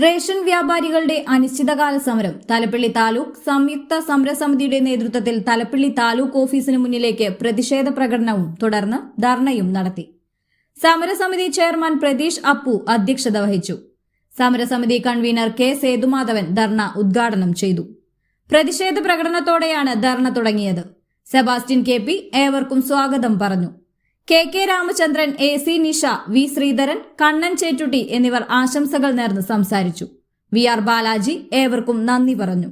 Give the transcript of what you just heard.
Ration വ്യാപാരികളുടെ അനിശ്ചിതകാല സമരം തലപ്പള്ളി താലൂക്ക് സംയുക്ത സമരസമിതിയുടെ നേതൃത്വത്തിൽ തലപ്പള്ളി താലൂക്ക് ഓഫീസിന് മുന്നിലേക്ക് പ്രതിഷേധ പ്രകടനവും തുടർന്ന് ധർണയും നടത്തി. സമരസമിതി ചെയർമാൻ പ്രതീഷ് അപ്പു അധ്യക്ഷത വഹിച്ചു. സമരസമിതി കൺവീനർ കെ സേതുമാധവൻ ധർണ ഉദ്ഘാടനം ചെയ്തു. പ്രതിഷേധ പ്രകടനത്തോടെയാണ് ധർണ തുടങ്ങിയത്. സെബാസ്റ്റ്യൻ KP ഏവർക്കും സ്വാഗതം പറഞ്ഞു. KK Ramachandran, AC Nisha, V Sreedharan, Kannan ചേറ്റുട്ടി എന്നിവർ ആശംസകൾ നേർന്ന് സംസാരിച്ചു. VR ബാലാജി ഏവർക്കും നന്ദി പറഞ്ഞു.